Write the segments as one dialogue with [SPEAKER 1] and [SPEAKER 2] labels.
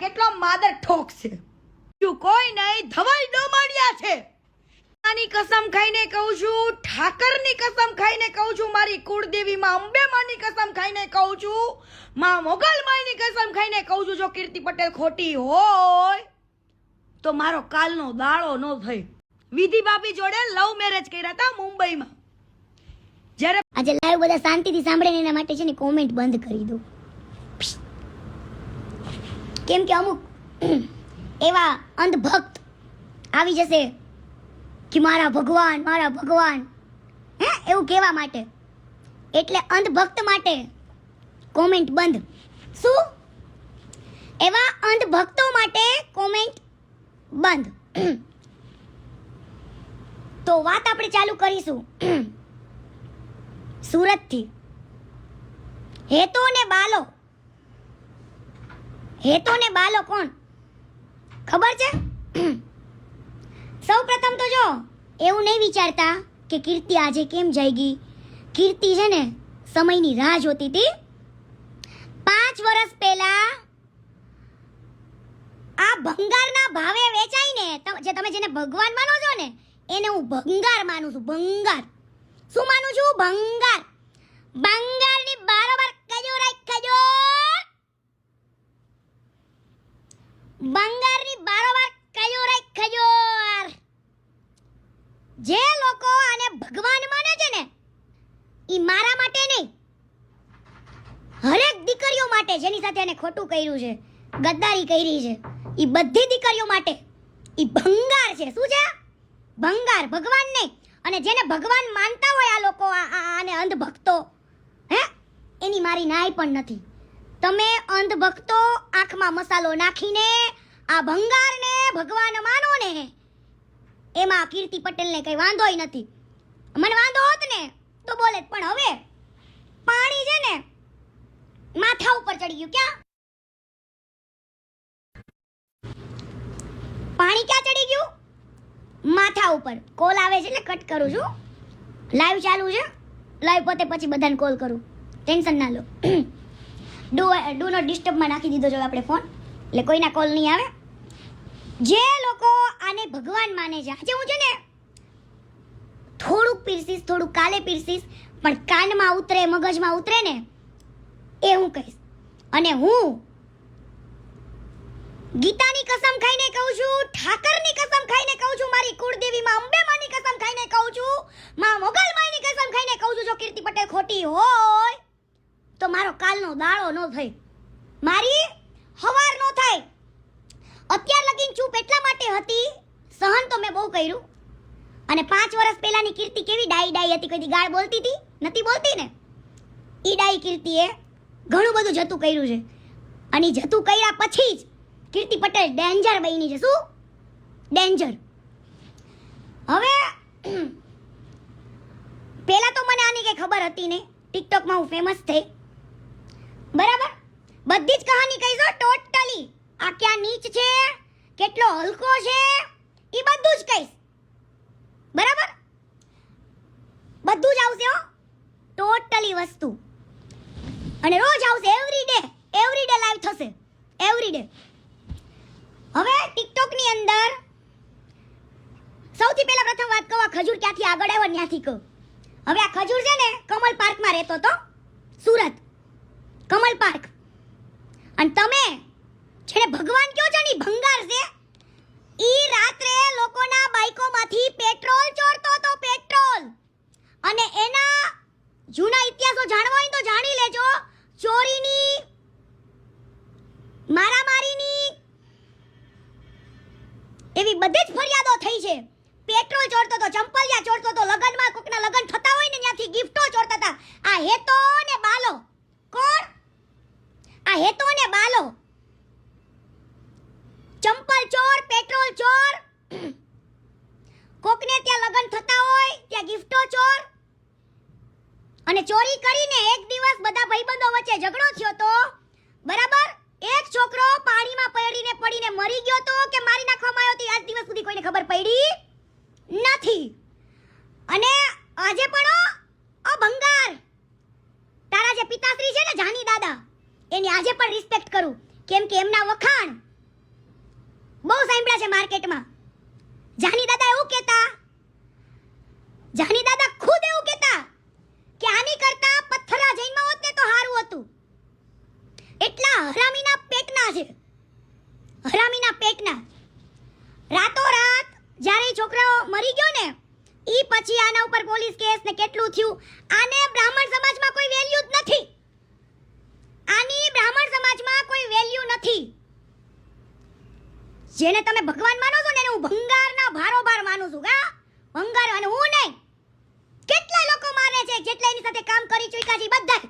[SPEAKER 1] કેટલો માદર ઠોકશે. કોઈ નહીં, ધવાઈ ડોમાડિયા છે. માની કસમ ખાઈને કહું છું, ઠાકરની કસમ ખાઈને કહું છું, મારી કુળદેવી માં અંબે માની કસમ ખાઈને કહું છું, માં મોગલ માની કસમ ખાઈને કહું છું, જો કીર્તિ પટેલ ખોટી હોય તો મારો કાલનો દાડો ન થઈ. વિધિ ભાભી જોડે લવ મેરેજ કર્યા હતા મુંબઈમાં. જ્યારે
[SPEAKER 2] આજે લાઈવ બધા શાંતિથી સાંભળે ને એના માટે છે ને કોમેન્ટ બંધ કરી દો. કેમ કે અમુક એવા અંધભક્ત આવી જશે કે મારા ભગવાન હે એવું કહેવા માટે. એટલે અંધભક્ત માટે કોમેન્ટ બંધ. શું? એવા અંધભક્તો માટે કોમેન્ટ બંધ. તો વાત આપણે ચાલુ કરીશું સુરતથી. હેતો ને બાલો કોણ ખબર છે? સૌ પ્રથમ તો જો એવું નહીં વિચારતા કે કીર્તિ આજે કેમ જાયગી. કીર્તિ છે ને સમયની રાહ જોતી હતી. 5 વર્ષ પહેલા આ ભંગારના ભાવે વેચાય ને, જે તમે જેને ભગવાન માનો છો ને એને હું ભંગાર માનું છું. ભંગાર શું માનું છું? ભંગાર. ભંગારની બારોબાર કજો રાખજો. ભંગારની બારોબાર કજો રાખજો. જે લોકો આને ભગવાન માને છે ને ઈ મારા માટે નહીં, હરેક દીકરીઓ માટે જેની સાથે એને ખોટું કર્યું છે, ગદ્દારી કરી છે, ઈ બધી દીકરીઓ માટે ઈ ભંગાર છે. શું છે? ભંગાર. ભગવાન નહીં. અને જેને ભગવાન માનતા હોય આ લોકો, આને અંધભક્તો, હે એની મારી નાય પણ નથી. તમે અંધભક્તો આંખમાં મસાલો નાખીને આ ભંગારને ભગવાન માનો ને, એમાં કીર્તિ પટેલને કઈ વાંધોય નથી. મને વાંધો હોત ને તો બોલે, પણ હવે પાણી છે ને માથા ઉપર ચડી ગયું. ક્યાં પાણી ક્યાં ચડી ગયું? માથા ઉપર. કોલ આવે છે એટલે કટ કરું છું. લાઈવ ચાલુ છે. લાઈવ પોતે પછી બધાને કોલ કરું. ટેન્શન ના લો. ડુ નોટ ડિસ્ટર્બમાં નાખી દીધો જો આપણે ફોન, એટલે કોઈના કોલ નહીં આવે. જે લોકો આને ભગવાન માને છે, આજે હું છે ને થોડુંક પીરસીસ, થોડુંક કાલે પીરસીસ, પણ કાનમાં ઉતરે, મગજમાં ઉતરે ને એ હું કહીશ. અને હું ગીતાની કસમ ખાઈને કહું છું, ઠાકરની કસમ ખાઈને કહું છું, મારી કુળદેવી માં અંબે માની કસમ ખાઈને કહું છું, માં મોગલ માની કસમ ખાઈને કહું છું, જો કીર્તિ પટેલ ખોટી હોય તો મારો કાલનો દાડો ન થાય, મારી હવાર ન થાય. અત્યાર લગીન ચૂપ એટલા માટે હતી, સહન તો મેં બહુ કર્યું. અને 5 વર્ષ પહેલાની કીર્તિ કેવી ડાઈ હતી, કોઈ ગાળ બોલતી હતી? નથી બોલતી ને. ઈ ડાઈ કીર્તિએ ઘણું બધું જતું કર્યું છે. અને જતું કર્યા પછી જ કીર્તિ પટેલ ડેન્જર બની છે. શું? ડેન્જર. હવે પહેલા તો મને આની કઈ ખબર હતી નહીં. ટિકટોકમાં હું ફેમસ થઈ, બરાબર. બધી જ કહાની કહીશો ટોટલી. આ ક્યાં નીચ છે, કેટલો હલકો છે, એ બધું જ કહીશ, બરાબર. બધું જ આવશે હો, ટોટલી વસ્તુ. અને રોજ આવશે. એવરી ડે લાઈવ થશે, એવરી ડે. હવે ટિકટોક ની અંદર સૌથી પહેલા પ્રથમ વાત કહું, આ ખજૂર ક્યાંથી આગળ આવ્યો ત્યાંથી કહું. હવે આ ખજૂર છે ને કમલ પાર્કમાં રહેતો તો, સુરત કમલ પાર્ક. અને તમે જેને ભગવાન કયો છો ને ભંગાર છે, ઈ રાત્રે લોકોના બાઈકોમાંથી પેટ્રોલ ચોરતો તો, પેટ્રોલ. અને એના જૂના ઇતિહાસો જાણવા હોય તો જાણી લેજો. ચોરીની, મારામારીની એવી બધી જ ફરિયાદો થઈ છે. પેટ્રોલ ચોરતો તો, ચંપલિયા ચોરતો તો, લગનમાં કોકના લગન થતા હોય ને ત્યાંથી ગિફ્ટો ચોરતા હતા. આ હેતો ને બાલો. કોણ? આ હેતો ને બાલો. ચંપલ ચોર, પેટ્રોલ ચોર, કોકને ત્યાં લગન થતા હોય ત્યાં ગિફ્ટો ચોર. અને ચોરી કરીને એક દિવસ બધા ભાઈબંધો વચ્ચે ઝઘડો થયો તો, બરાબર. એક છોકરો પાણીમાં પડીને મરી ગયો તો કે મારી નાખવામાં આવ્યો તો આજ દિવસ સુધી કોઈને ખબર પડી નથી. અને આજે પણ ભંગાર તારા જે પિતાશ્રી છે ને જાની દાદા, એની આજે પણ રિસ્પેક્ટ કરું, કેમ કે એમના વખાણ બહુ સાંભળ્યા છે માર્કેટમાં. જાની દાદા એવું કહેતા, જાની દાદા ખુદ એવું કહેતા કે આની કરતા પથ્થરા જઈનમાં હોત ને તો સારું હતું. એટલા હરામીના પેટના છે, હરામીના પેટના. રાતોરાત જ્યારે ઈ છોકરો મરી ગયો ને ઈ પછી આના ઉપર પોલીસ કેસ ને કેટલું થયું. આને બ્રાહ્મણ સમાજમાં કોઈ વેલ્યુ જ નથી. આની બ્રાહ્મણ સમાજમાં કોઈ વેલ્યુ નથી. જેને તમે ભગવાન માનો છો ને એને હું ભંગારના ભારોભાર માનું છું. ભંગાર અને હું નહીં. કેટલા લોકો માને છે જેટલા એની સાથે કામ કરી ચૂક્યા છે બધા.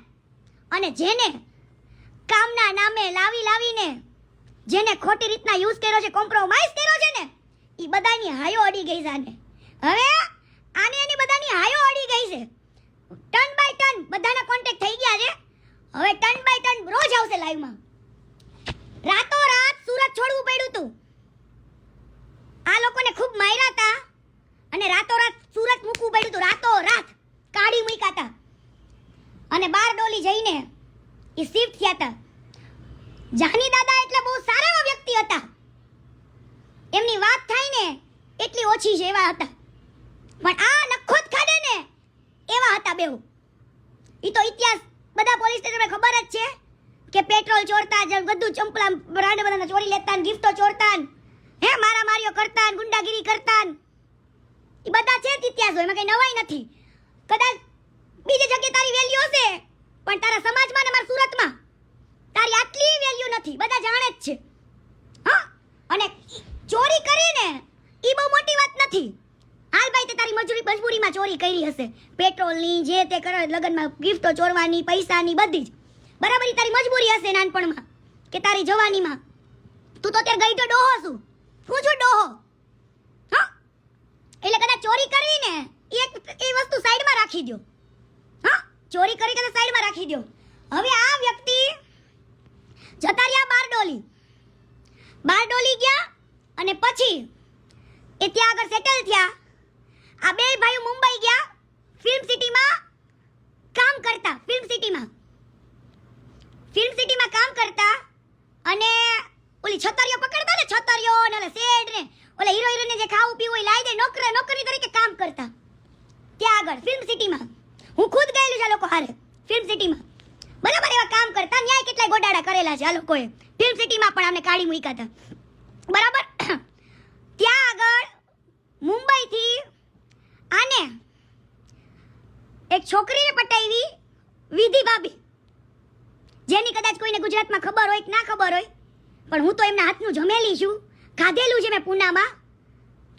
[SPEAKER 2] અને જેને કામના નામે લાવીને જેને ખોટી રીતના યુઝ કર્યો છે, કોમ્પ્રોમાઇઝ કર્યો છે ને, ઈ બધાની હાયો અડી ગઈ છે આને. હવે આને એની બધાની હાયો અડી ગઈ છે. ટન બાય ટન બધાના કોન્ટેક્ટ થઈ ગયા છે. હવે ટન બાય ટન રોજ આવશે લાઈવમાં. રાતોરાત સુરત છોડવું પડ્યું હતું. આ લોકોને ખૂબ માર્યા હતા અને રાતોરાત સુરત મૂકવું પડ્યું હતું. રાતોરાત કાઢી મૂક્યા હતા અને બારડોલી જઈને એ શિફ્ટ થયા હતા. જાની દાદા એટલે બહુ સારા એવા વ્યક્તિ હતા. એમની વાત થાય ને એટલી ઓછી છે એવા હતા. પણ આ નખોત ખાડે ને એવા હતા બેવ. ઈ તો ઇતિહાસ બધા પોલીસ સ્ટેશનને ખબર જ છે કે પેટ્રોલ ચોરતા, બધું ચંપલા બ્રાન્ડ બધાના ચોરી લેતા, ગિફ્ટો ચોરતા, હે મારામારીઓ કરતા, ગુંડાગીરી કરતા. ઈ બધા છે જ ઇતિહાસ, એમાં કઈ નવાઈ નથી. કદાચ બીજી જગ્યાએ તારી વેલ્યુ હશે પણ તારા સમાજમાં ને અમારા સુરતમાં તારી આટલી વેલ્યુ નથી. બધા જાણે જ છે. હા, અને ચોરી કરીને ઈ બહુ મોટી વાત નથી. હાલ ભાઈ તે તારી મજબૂરીમાં ચોરી કરી હશે, પેટ્રોલની જે તે કરે, લગનમાં ગિફ્ટો ચોરવાની, પૈસાની, બધી જ બરાબર. ઈ તારી મજબૂરી હશે નાનપણમાં કે તારી જવાનીમાં. તું તો અત્યારે ગઈ તો ડોહો છું. હું છું ડોહો. હા, એટલે કદાચ ચોરી કરવી ને એ વસ્તુ સાઈડમાં રાખી દો. હા, ચોરી કરી કદાચ સાઈડમાં રાખી દો. હવે આ વ્યક્તિ જતા રહ્યા બારડોલી ગયા અને પછી એ ત્યાં આગળ સેટલ થયા. આ બે ભાઈઓ મુંબઈ ગયા ફિલ્મ સિટીમાં કામ કરતા. ફિલ્મ સિટીમાં કામ કરતા અને ઓલી છતરીઓ પકડતા ને, છતરીઓ ને ઓલા શેડ ને ઓલા હીરો હિરોઈનને જે ખાવું પીવું એ લાઈ દે, નોકરી તરીકે કામ કરતા ત્યાં આગળ ફિલ્મ સિટીમાં. હું ખુદ ગયેલું છે આ લોકો હારે ફિલ્મ સિટીમાં. બરાબર, એવા કામ કરતા. ન્યાય કેટલાય ગોડાડા કરેલા છે આ લોકોએ. ફિલ્મ સિટીમાં પણ અમને કાઢી મૂક્યા હતા. બરાબર, ત્યાં આગળ મુંબઈથી આને એક છોકરીને પટાવી, વિધિ ભાભી, જેની કદાચ કોઈને ગુજરાતમાં ખબર હોય કે ના ખબર હોય, પણ હું તો એમના હાથનું જમેલી છું. ખાધેલું છે મેં પૂનામાં.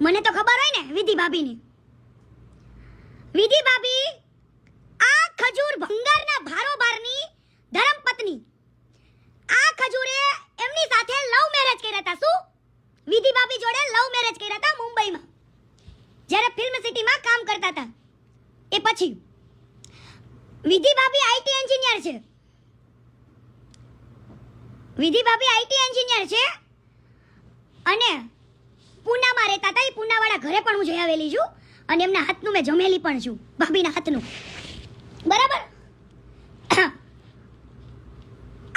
[SPEAKER 2] મને તો ખબર હોય ને વિધિ ભાભીની. વિધિ ભાભી આ ખજૂર ભંગારના ભારોભારની ધર્મપત્ની. આ ખજૂરે એમની સાથે લવ મેરેજ કર્યા હતા. શું? વિધિ ભાભી જોડે લવ મેરેજ કર્યા હતા મુંબઈમાં, જ્યારે ફિલ્મ સિટીમાં કામ કરતા હતા. એ પછી વિધિ ભાભી આઈટી એન્જિનિયર છે. વિધિ ભાભી આઈટી એન્જિનિયર છે અને પૂનામાં રહેતા હતા. એ પૂનાવાળા ઘરે પણ હું જઈ આવેલી છું અને એમના હાથનું મેં જમેલી પણ છું, ભાભીના હાથનું. બરાબર,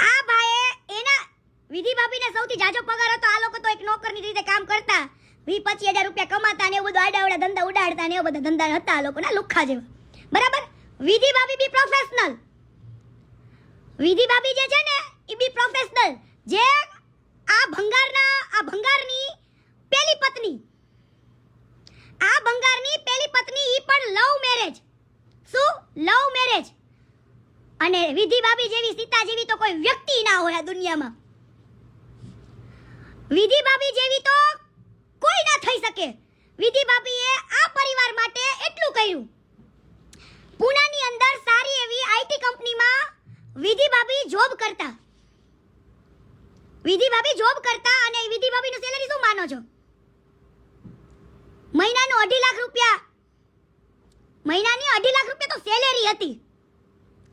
[SPEAKER 2] આ ભાઈએ એના વિધિ ભાભીને સૌથી જાજો પગાર હતો. આ લોકો તો એક નોકરની રીતે કામ કરતા, 20-25 હજાર રૂપિયા કમાતા ને એવું બધું આડાવડા ધંધા ઉડાડતા ને એવા બધા ધંધા હતા આ લોકોના, લુખ્ખા જેવા. બરાબર, વિધિ ભાભી બી પ્રોફેશનલ. વિધિ ભાભી જે છે ને એ બી પ્રોફેશનલ. જે આ ભંગારની પહેલી પત્ની, આ ભંગારની પહેલી પત્ની ઈ પણ લવ મેરેજ. શું? Love marriage. અને વિધિ ભાભી જેવી, સીતા જેવી તો કોઈ વ્યક્તિ ના હોય આ દુનિયામાં. વિધિ ભાભી જેવી તો કોઈ ના થઈ શકે. વિધિ ભાભીએ આ પરિવાર માટે એટલું કર્યું. પૂનાની અંદર સારી એવી આઈટી કંપનીમાં વિધિ ભાભી જોબ કરતા. વિધિ ભાભી જોબ કરતા અને વિધિ ભાભીનું સેલરી શું માનો છો? મહિનાનું 2.5 લાખ રૂપિયા. મહિનાની 2.5 લાખ રૂપિયા તો સેલેરી હતી.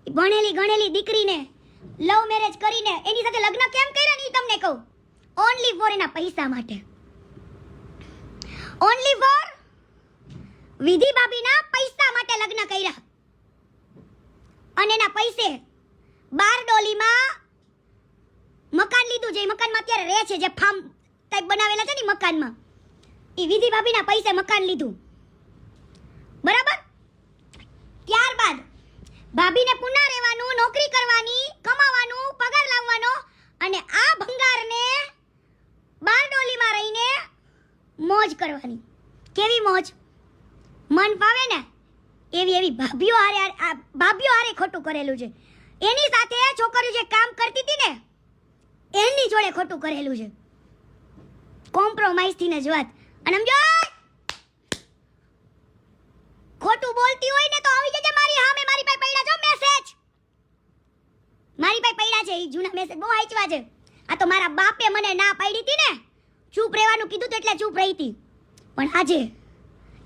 [SPEAKER 2] ભણેલી ગણેલી દીકરીને લવ મેરેજ કરીને એની સાથે લગ્ન કેમ કર્યા ને તમને કહું. ઓન્લી ફોર એના પૈસા માટે. ઓન્લી ફોર વિધિ ભાભીના પૈસા માટે લગ્ન કર્યા. અને એના પૈસે બારડોલીમાં મકાન લીધું, જે મકાનમાં અત્યારે રહે છે, જે ફાર્મ ટાઈપ બનાવેલા છે ને મકાનમાં, એ વિધિ ભાભીના પૈસે મકાન લીધું, બરાબર? ત્યારબાદ ભાભીને પુના રહેવાનું, નોકરી કરવાની, કમાવાનું, પગાર લાવવાનો, અને આ ભંગારને બારડોલીમાં રહીને મોજ કરવાની. કેવી મોજ? મન ફાવે ને એવી ભાભીઓ હારે ખોટું કરેલું છે. એની સાથે છોકરીઓ જે કામ કરતી હતી ને એની જોડે ખોટું કરેલું છે. કોમ્પ્રોમાઇઝ થઈને જ વાત. અને સમજો, ખોટું બોલતી હોય ને તો આવી જજે મારી સામે. મારી પાસે પડ્યા છો મેસેજ, મારી પાસે પડ્યા છે એ જૂના મેસેજ, બહુ વાંચવા છે. આ તો મારા બાપે મને ના પાડી હતી ને, ચૂપ રહેવાનું કીધું તો એટલે ચૂપ રહી હતી. પણ આજે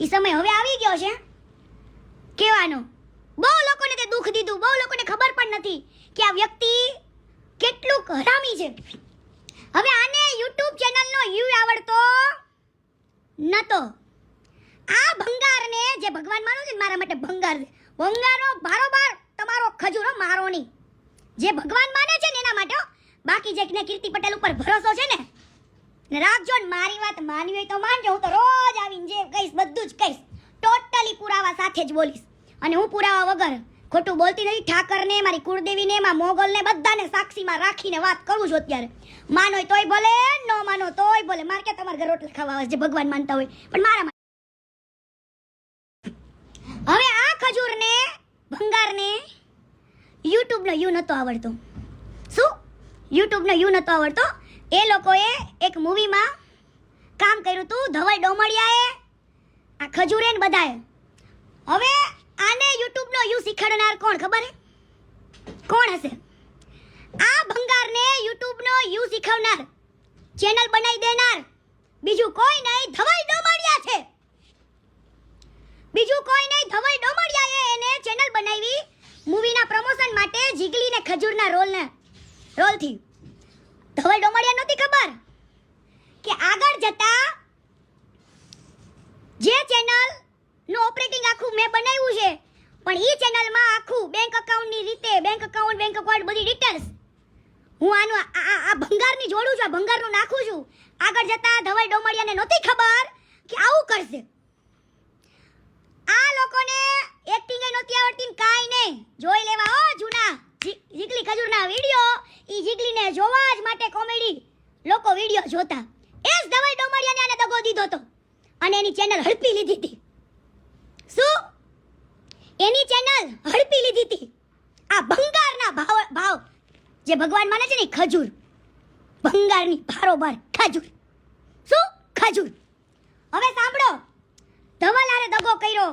[SPEAKER 2] એ સમય હવે આવી ગયો છે કહેવાનો. બહુ લોકોને તે દુઃખ દીધું, બહુ લોકોને ખબર પણ નથી કે આ વ્યક્તિ કેટલું હરામી છે. હવે આને YouTube ચેનલનો યુ આવડતો નતો. આ ભંગારને જે ભગવાન માનો છે ને, મારા માટે ભંગાર છે. ભંગારનો બારોબાર તમારો ખજૂરો, મારો નહીં. જે ભગવાન માને છે ને એના માટે. બાકી જેને કીર્તિ પટેલ ઉપર ભરોસો છે ને રાખજો ને. મારી વાત માનવી હોય તો માનજો. હું તો રોજ આવીને જે કહીશ બધું જ કહીશ, ટોટલી પુરાવા સાથે જ બોલીશ. અને હું પુરાવા વગર ખોટું બોલતી નથી. ઠાકરને, મારી કુળદેવીને, એમાં મોગલને બધાને સાક્ષીમાં રાખીને વાત કરું છું અત્યારે. માનો તોય ભલે, ન માનો તોય ભલે. મારે કે તમારા ઘર રોટલા ખાવા આવે જે ભગવાન માનતા હોય, પણ મારા હવે આ ખજૂરને, ભંગારને યુટ્યુબનો યુ નતો આવડતો. શું? યુટ્યુબનો યુ નતો આવડતો. એ લોકોએ એક મૂવીમાં કામ કર્યું હતું, ધવલ ડોમડિયાએ, આ ખજૂરે ને બધાએ. હવે આને યુટ્યુબનો યુ શીખવાડનાર કોણ ખબર હે? કોણ હશે? આ ભંગારને યુટ્યુબનો યુ શીખવનાર, ચેનલ બનાવી દેનાર બીજું કોઈ નહીં, ધવલ ડોમડિયા છે. બીજું કોઈ નહીં, ધવલ ડોમડિયાએ એને ચેનલ બનાવી મૂવીના પ્રમોશન માટે, જીગલી ને ખજૂરના રોલથી. ધવલ ડોમડિયા નહોતી ખબર કે આગળ જતા જે ચેનલ નું ઓપરેટિંગ આખું મેં બનાવ્યું છે, પણ ઈ ચેનલમાં આખું બેંક એકાઉન્ટની રીતે, બેંક એકાઉન્ટ બધી ડિટેલ્સ હું આનું આ ભંગારની જોડું છું, આ ભંગારનું નાખું છું. આગળ જતા ધવલ ડોમડિયાને નહોતી ખબર કે આવું કરશે. આ લોકોને એક્ટિંગ એ નહોતી આવડતી, કાઈ નહીં. જોઈ લેવા હો જૂના જીગલી ખજૂરના વિડિયો. ઈ જીગલીને જોવા જ માટે કોમેડી લોકો વિડિયો જોતા. એ જ ધવલ ડોમડિયાને આને દગો દીધો તો અને એની ચેનલ હડપી લીધી હતી. શું? એની ચેનલ હડપી લીધી હતી. આ ભંગારના ભાવ જે ભગવાન માને છે ને, ખજૂર, ભંગારની બારોબાર ખજૂર. શું? ખજૂર. હવે સાંભળો, ધવલ હારે દગો કર્યો.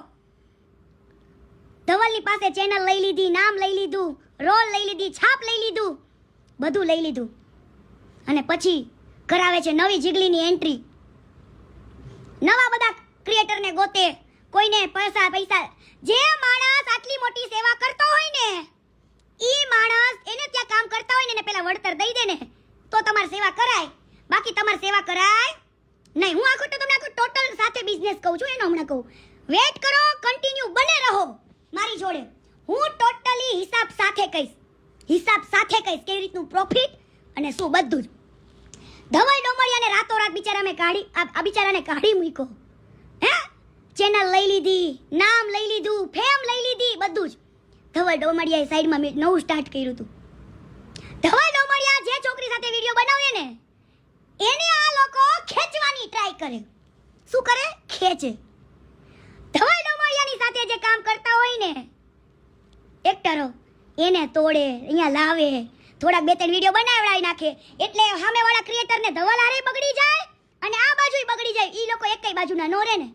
[SPEAKER 2] ધવલની પાસે ચેનલ લઈ લીધી, નામ લઈ લીધું, રોલ લઈ લીધી, છાપ લઈ લીધું, બધું લઈ લીધું. અને પછી કરાવે છે નવી જીગલીની એન્ટ્રી. નવા બધા ક્રિએટરને ગોતે, કોઈને પૈસા. જે માણસ આટલી મોટી સેવા કરતો હોય ને, ઈ માણસ એને ત્યાં કામ કરતા હોય ને, એને પેલા વળતર દઈ દે ને તો તમારી સેવા કરાય. બાકી તમારી સેવા કરાય નહીં. હું આખો તો તમને આખો ટોટલ સાથે બિઝનેસ કહું છું. એનો હમણાં કહું, વેટ કરો, કન્ટિન્યુ બને રહો મારી જોડે. હું ટોટલી હિસાબ સાથે કહીશ કેવી રીતનું પ્રોફિટ અને શું બધું જ. ધવલ ડોમડિયાને રાતોરાત બિચારાને કાઢી મૂક્યો. હે? ચેનલ લઈ લીધી, નામ લઈ લીધું, ફેમ લઈ લીધી, બધું જ. ધવલ ડોમડિયાએ સાઈડમાં નવું સ્ટાર્ટ કર્યું હતું. ધવલ ડોમડિયા જે છોકરી સાથે વિડિયો બનાવે ને એને આ લોકો ખેંચવાની ટ્રાય કરે. શું કરે? ખેંચે. ધવલ ડોમડિયાની સાથે જે કામ કરતા હોય ને એક્ટરો, એને તોડે, અહીંયા લાવે, થોડાક બે ત્રણ વિડિયો બનાવડાવી નાખે. એટલે સામેવાળા ક્રિએટરને ધવલ હારે બગડી જાય અને આ બાજુય બગડી જાય. ઈ લોકો એકેય બાજુના નો રહે ને,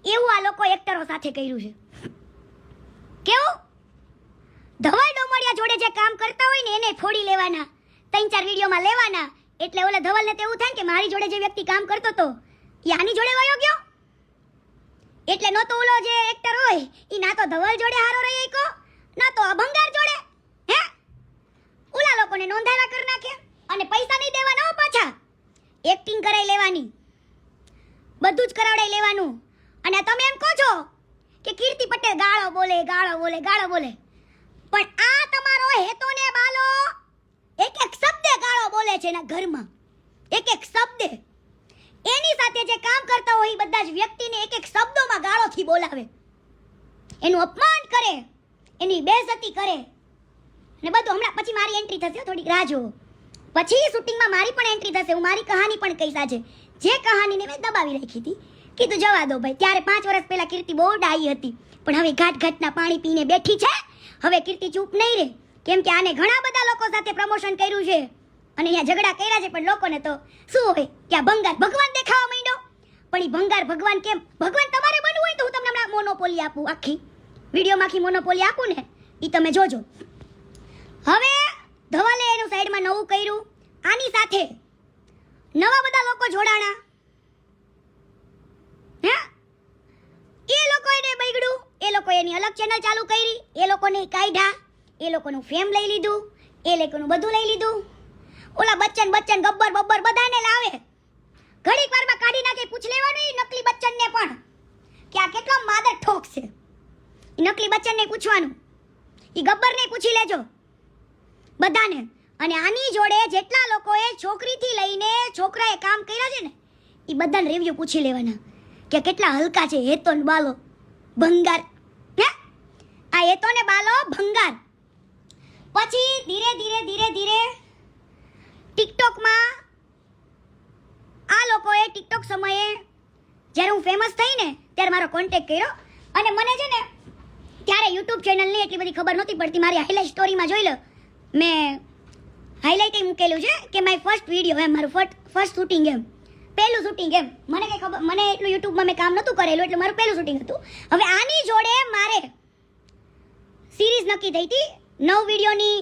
[SPEAKER 2] એવું આ લોકો એક્ટરો સાથે કર્યું છે. કેવું? ધવલ ડોમડિયા જોડે જે કામ કરતા હોય ને એને ફોડી લેવાના, 3-4 વિડિયોમાં લેવાના. એટલે ઓલા ધવલને તો એવું થાય કે મારી જોડે જે વ્યક્તિ કામ કરતો તો એ આની જોડે વયો ગયો. એટલે નો તો ઓલો જે એક્ટર હોય ઈ ના તો ધવલ જોડે હારો રહી કો, ના તો આ ભંગાર જોડે. હે? ઓલા લોકોને નોંધાવા કરી નાખે અને પૈસા નહીં દેવાના હો પાછા. એક્ટિંગ કરાઈ લેવાની, બધું જ કરાવડાઈ લેવાનું. અને તમે એમ કહો છો કે કીર્તિ પટેલ ગાળો બોલે. પણ આ તમારો હેતો ને બાલો એક શબ્દે ગાળો બોલે છે એના ઘરમાં. એક શબ્દે. બધા જ વ્યક્તિને એક એક શબ્દોમાં ગાળોથી બોલાવે, એનું અપમાન કરે, એની બેઇજ્જતી કરે ને બધું. હમણાં પછી મારી એન્ટ્રી થશે, થોડીક રાહ જુઓ. પછી શૂટિંગમાં મારી પણ એન્ટ્રી થશે. હું મારી કહાની પણ કહીશ આજે. જે કહાનીને મેં દબાવી રાખી હતી, કીધું જવા દો ભાઈ. ત્યારે 5 વર્ષ પહેલા કીર્તિ બહુ ડાઈ હતી, પણ હવે ઘાટના પાણી પીને બેઠી છે. હવે કીર્તિ ચૂપ નહીં રહે, કેમ કે આને ઘણા બધા લોકો સાથે પ્રમોશન કર્યું છે અને અહીંયા ઝઘડા કર્યા છે, પણ લોકોને તો શું હોય કે આ ભંગાર ભગવાન દેખાવા માંડ્યો. પણ એ ભંગાર ભગવાન કેમ? ભગવાન તમારે બનવું હોય તો હું તમને હમણાં મોનોપોલી આપું, આખી વિડીયોમાં આખી મોનોપોલી આપું ને, એ તમે જોજો. હવે ધવલે એનું સાઈડમાં નવું કર્યું, આની સાથે નવા બધા લોકો જોડાણા. હે, એ લોકો એને બગડ્યું, એ લોકો એની અલગ ચેનલ ચાલુ કરી, એ લોકોને કાઢ્યા, એ લોકોનું ફેમ લઈ લીધું, એ લોકોનું બધું લઈ લીધું. ઓલા બચ્ચન ગબ્બર બબ્બર બધાને લાવે, ઘડીક વારમાં કાઢી નાખે. પૂછ લેવાનું એ નકલી બચ્ચનને પણ કે આ કેટલો માદર ઠોક છે. એ નકલી બચ્ચનને પૂછવાનું, એ ગબ્બરને પૂછી લેજો બધાને. અને આની જોડે જેટલા લોકોએ છોકરીથી લઈને છોકરાએ કામ કર્યા છે ને, એ બધાને રિવ્યુ પૂછી લેવાના કે કેટલા હલકા છે. હેતો ને બાલો ભંગાર, હે આ હેતો ને બાલો ભંગાર. પછી ધીરે ધીરે ટિકટોકમાં આ લોકોએ ટિકટોક સમયે જ્યારે હું ફેમસ થઈ ને ત્યારે મારો કોન્ટેક્ટ કર્યો. અને મને છે ને ત્યારે યુટ્યુબ ચેનલની એટલી બધી ખબર નહોતી પડતી. મારી હાઇલાઇટ સ્ટોરીમાં જોઈ લો, મેં હાઇલાઇટ મૂકેલું છે કે માય ફર્સ્ટ વિડીયો, એમ મારું ફર્સ્ટ શૂટિંગ, એમ પહેલું શૂટિંગ. એમ મને કંઈ ખબર, મને એટલું યુટ્યુબમાં મેં કામ નહોતું કરેલું, એટલે મારું પહેલું શૂટિંગ હતું. હવે આની જોડે મારે સિરીઝ નક્કી થઈ હતી 9 વિડીયોની.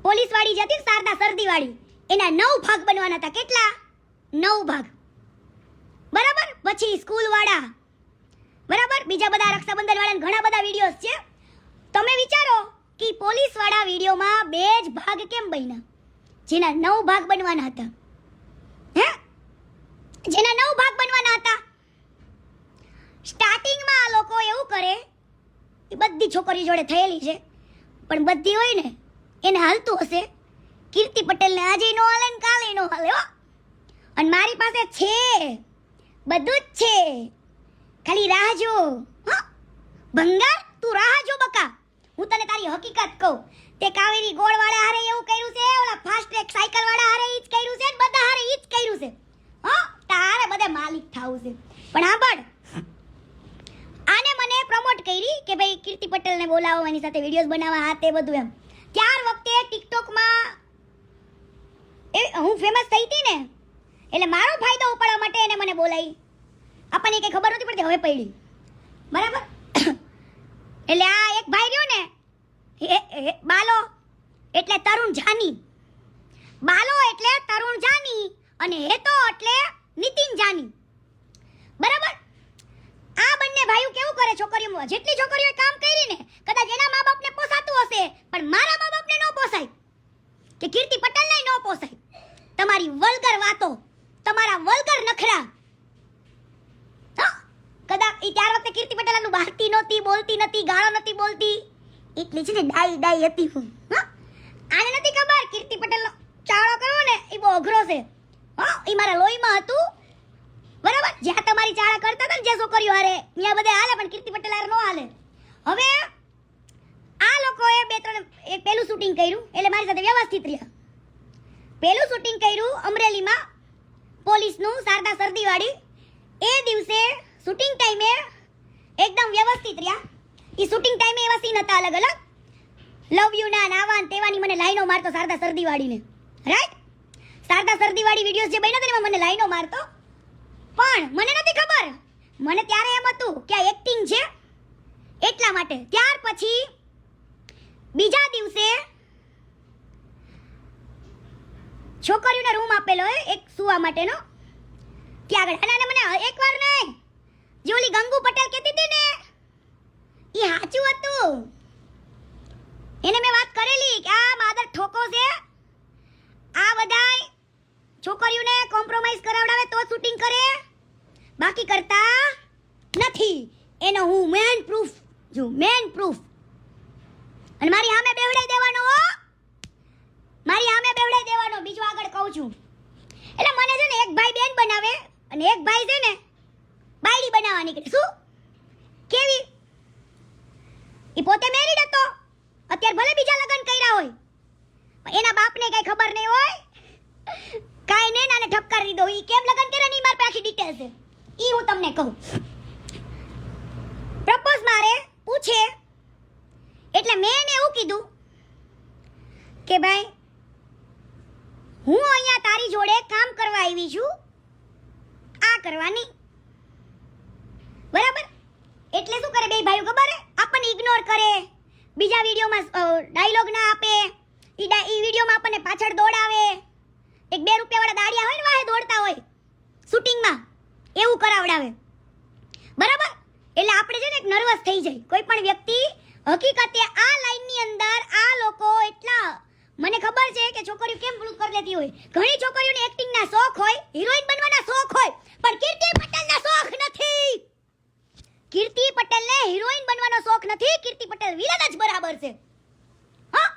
[SPEAKER 2] પોલીસવાળી જે હતી શારદા સરદીવાળી, એના 9 ભાગ બનવાના હતા. કેટલા? 9 ભાગ, બરાબર. પછી સ્કૂલવાળા, બરાબર. બીજા બધા રક્ષાબંધનવાળા ઘણા બધા વિડીયોઝ છે. તમે વિચારો કે પોલીસવાળા વિડીયોમાં 2 જ ભાગ કેમ બન્યા, જેના 9 ભાગ બનવાના હતા? હે, જેના 9 ભાગ બનવાના હતા. સ્ટાર્ટિંગમાં આ લોકો એવું કરે, એ બધી છોકરીઓ જોડે થયેલી છે, પણ બધી હોય ને એને હાલતું હશે. કીર્તિ પટેલને આજે નો હાલે ને કાલે નો હાલે, હો. અને મારી પાસે છે, બધું જ છે, ખાલી રાહ જો. હો ભંગાર, તું રાહ જો બકા. હું તને તારી હકીકત કહું, તે કાવેરી ગોળવાળા હારે એવું કર્યું છે, ઓલા ફાસ્ટ ટ્રેક સાયકલ વાળા હારે ઈ જ કર્યું છે, બધા હારે ઈ જ કર્યું છે. હો તારે બધે માલિક થાવું છે. પણ સાંભળ, આને મને પ્રમોટ કરી કે ભાઈ કીર્તિ પટેલને બોલાવો, એની સાથે વિડીયોઝ બનાવવા, આ તે બધું એમ. ત્યાર વખતે ટિકટોકમાં હું ફેમસ થઈ હતી ને, એટલે મારો ફાયદો ઉપાડવા માટે એને મને બોલાવી. આપણને કંઈ ખબર નહોતી પડતી, હવે પડી, બરાબર. એટલે આ એક ભાઈ રહ્યો ને, બાલો એટલે તરુણ જાની, બાલો એટલે તરુણ જાની, અને હેતો એટલે નીતિન જાની, બરાબર. આ બંને ભાઈઓ કેવું કરે, છોકરીઓ, જેટલી છોકરીઓએ કામ કરી ને, કદાચ એના મા બાપને પોસાતું હશે, પણ મારા મા બાપને ન પોસાય, કે કીર્તિ પટેલને ન પોસાય. તમારી વલ્ગર વાતો, તમારા વલ્ગર નખરા. કદાચ ઈ ત્યાર વખતે કીર્તિ પટેલનું બહારતી નહોતી, બોલતી નથી, ગાળો નથી બોલતી, એટલી છે ને ડાઈ હતી હું. આને નથી ખબર કીર્તિ પટેલનો ચાળો કરવો ને એ બહુ અઘરો છે. એ મારા લોહીમાં હતું, બરાબર. જ્યાં તમારી ચાળા કરતા હતા ને જે છોકરીઓ હારે, ત્યાં બધે હાલે, પણ કીર્તિ પટેલ હારે નો હાલે. હવે આ લોકોએ 2-3 એક પહેલું શૂટિંગ કર્યું, એટલે મારી સાથે વ્યવસ્થિત રહ્યા. પહેલું શૂટિંગ કર્યું અમરેલીમાં, પોલીસનું, શારદા સરદીવાળી. એ દિવસે શૂટિંગ ટાઈમે એકદમ વ્યવસ્થિત રહ્યા. એ શૂટિંગ ટાઈમે એવા સીન હતા અલગ અલગ, લવ યુ ના નાવાન તેવાની મને લાઈનો મારતો શારદા સરદીવાળીને, રાઈટ. શારદા સરદીવાળી વિડીયોઝ જે બન્યા હતા એમાં મને લાઈનો મારતો, પણ મને નથી ખબર. મને ત્યારે એમ હતું કે આ એક્ટિંગ છે એટલા માટે. ત્યાર પછી બીજા દિવસે છોકરીઓને રૂમ આપેલો એક સુવા માટેનો, ત્યાં આગળ. અને મને એકવાર નહીં, જે ઓલી ગંગુ પટેલ કહેતી હતી ને, એ સાચું હતું. એને મેં વાત કરેલી કે આ માદર ઠોકો છે, આ બધાય છોકરીઓને કોમ્પ્રોમાઇઝ કરાવડાવે તો શૂટિંગ કરે, બાકી કરતા નથી. એનો હું મેન પ્રૂફ જો, મેન પ્રૂફ. અને મારી સામે બેવડાઈ દેવાનો, મારી સામે બેવડાઈ દેવાનો. બીજું આગળ કહું છું. એટલે મને છે ને એક ભાઈ બેન બનાવે, અને એક ભાઈ છે ને બાયડી બનાવવા નીકળે. શું કેવી? ઈ પોતે મેરીડ હતો, અત્યારે ભલે બીજા લગ્ન કર્યા હોય, પણ એના બાપને કઈ ખબર નહીં હોય, કાઈ નહીં, નાને ઠપકાર દીધો. ઈ કેમ લગ્ન કરે ને ઈ મારી પાસે આખી ડિટેલ છે, ઈ હું તમને કહું. પ્રપોઝ મારે પૂછે એટલે મેં એને એવું કીધું કે ભાઈ હું અહીંયા તારી જોડે કામ કરવા આવી છું, આ કરવાની. બરાબર? એટલે શું કરે બે ભાઈઓ ખબર હે? આપણને ઇગ્નોર કરે, બીજા વિડીયોમાં ડાયલોગ ના આપે, ઈ વિડીયોમાં આપણને પાછળ દોડાવે, એક 2 રૂપિયાવાળા દાડિયા હોય ને વાહે દોડતા હોય શૂટિંગમાં, એવું કરાવડાવે. બરાબર? એટલે આપણે છે ને એક નર્વસ થઈ જાય કોઈ પણ વ્યક્તિ. હકીકતે આ લાઈનની અંદર આ લોકો એટલા, મને ખબર છે કે છોકરીઓ કેમ ભૂલ કરી લેતી હોય. ઘણી છોકરીઓને એક્ટિંગના શોખ હોય, હિરોઈન બનવાના શોખ હોય, પણ કીર્તિ પટેલના શોખ નથી. કીર્તિ પટેલને હિરોઈન બનવાનો શોખ નથી. કીર્તિ પટેલ વિલન જ બરાબર છે. હા,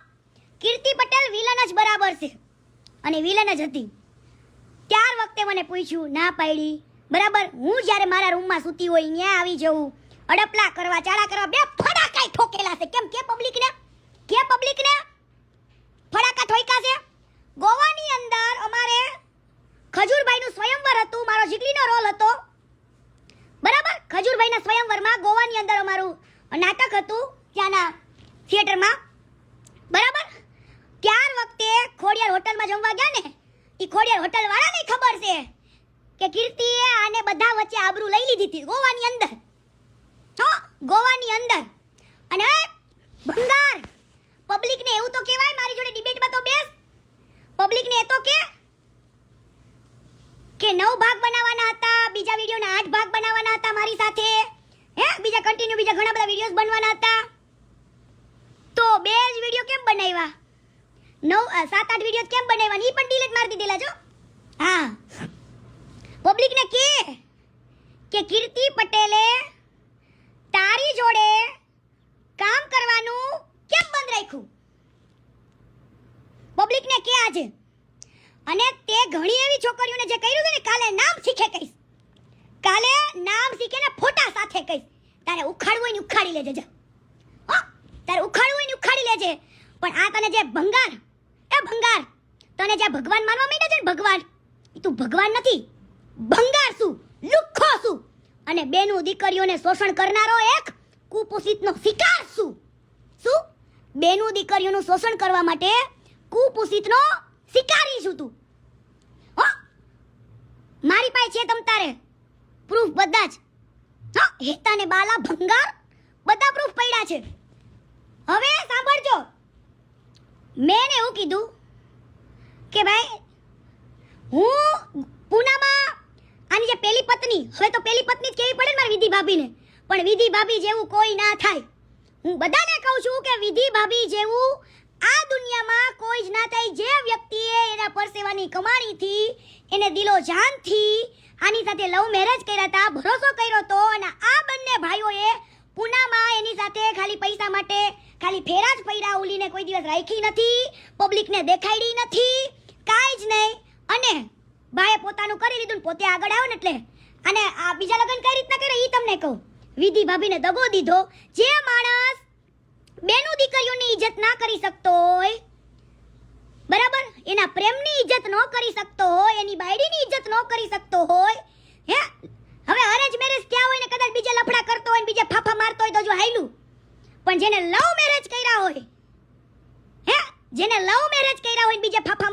[SPEAKER 2] કીર્તિ પટેલ વિલન જ બરાબર છે અને વિલન જ હતી. ત્યાર વખતે મને પૂછ્યું, ના પાડી. બરાબર? હું જ્યારે મારા રૂમમાં સૂતી હોય ત્યાં આવી જવું, અડપલા કરવા, ચાળા કરવા, 2 ફડાકાઈ ઠોકેલા છે. કેમ કે પબ્લિકને ફડાકા ઠોક્યા છે. ગોવાની અંદર અમારે ખજૂરભાઈનું સ્વયંવર હતું, મારો જીગલીનો રોલ હતો. બરાબર? ખજૂરભાઈના સ્વયંવરમાં ગોવાની અંદર અમારું નાટક હતું, ત્યાંના થિયેટરમાં. બરાબર? ત્યાર વખતે ખોડિયાર હોટલમાં જમવા ગયા ને, ઈ ખોડિયાર હોટલ વાળાને ખબર છે કે કીર્તિએ આને બધા વચ્ચે આબરૂ લઈ લીધી હતી ગોવાની અંદર. હા, ગોવાની અંદર. અને ભંગાર પબ્લિકને એવું તો કહેવાય, મારી જોડે ડિબેટમાં તો બેસ, પબ્લિકને એ તો કે 9 ભાગ બનાવવાના હતા, બીજા વિડીયોના 8 ભાગ બનાવવાના હતા મારી સાથે, બીજા ઘણા બધા વિડીયોઝ બનવાના હતા. તો 2 જ વિડીયો કેમ બનાવ્યા? 7-8 વિડીયો કેમ બનાવ્યા? ઈ પણ ડિલીટ મારી દીધેલા જો. હા, પબ્લિકને કે કીર્તિ પટેલે તારી જોડે કામ કરવાનું કેમ બંધ રાખ્યું? પબ્લિકને કે આજે. અને તે ઘણી એવી છોકરીઓને જે કર્યું છે ને, કાલે નામ શીખે કહીશ, કાલે નામ શીખે ને ફોટા સાથે કહીશ. તારે ઉખાડવું હોય ને ઉખાડી લેજે જા. હા, તારે ઉખાડવું હોય ને ઉખાડી લેજે. પણ આ તને જે ભંગાર, તને જે ભગવાન માનવા માંડ્યા છે ને, ભગવાન, ઈ તું ભગવાન નથી, ભંગાર છું, લુખ્ખો છું, અને બેનું દીકરીઓને શોષણ કરનારો એક કુપોષિતનો શિકાર છું. શું? બેનું દીકરીઓનું શોષણ કરવા માટે કુપોષિતનો શિકારી છું તું. હા, મારી પાસે છે તમ તારે પ્રૂફ બધા જ. હા, હેતા ને બાલા, ભંગાર, બધા પ્રૂફ પડ્યા છે. હવે સાંભળજો, મેં એવું કીધું કે ભાઈ હું પૂનામાં આની જે પેલી પત્ની, હવે તો પેલી પત્ની જ કેવી પડે ને મારી વિધિ ભાભીને, પણ વિધિ ભાભી જેવું કોઈ ના થાય. હું બધાને કહું છું કે વિધિ ભાભી જેવું આ દુનિયામાં કોઈ જ ના થાય. જે વ્યક્તિએ એના પરસેવાની કમાણીથી, એને દિલો જાનથી આની સાથે લવ મેરેજ કર્યા હતા, ભરોસો કર્યો હતો, અને આ બંને ભાઈઓએ પૂનામાં એની સાથે ખાલી પૈસા માટે ખાલી ફેરા જ પૈરા, ઉલીને કોઈ દિવસ રાખી નથી, પબ્લિકને દેખાડી નથી, કાંઈ જ નહીં. અને બાએ પોતાનું કરી લીધું ને પોતે આગળ આવ્યો ને, એટલે અને આ બીજા લગ્ન કઈ રીતના કરે ઈ તમને કહું. વિધિ ભાભીને દગો દીધો. જે માણસ બેનું દીકરીઓની ઇજ્જત ના કરી શકતો હોય, બરાબર, એના પ્રેમની ઇજ્જત ન કરી શકતો હોય, એની બાયડીની ઇજ્જત ન કરી શકતો હોય, હવે અરેન્જ મેરેજ થયા હોય ને કદાચ બીજે લફડા કરતો હોય ને બીજે ફાફા મારતો હોય તો જો હાયલું, પણ જેને લવ મેરેજ કર્યા હોય, જેને લવ મેરેજ કર્યા હોય ને બીજે ફાફા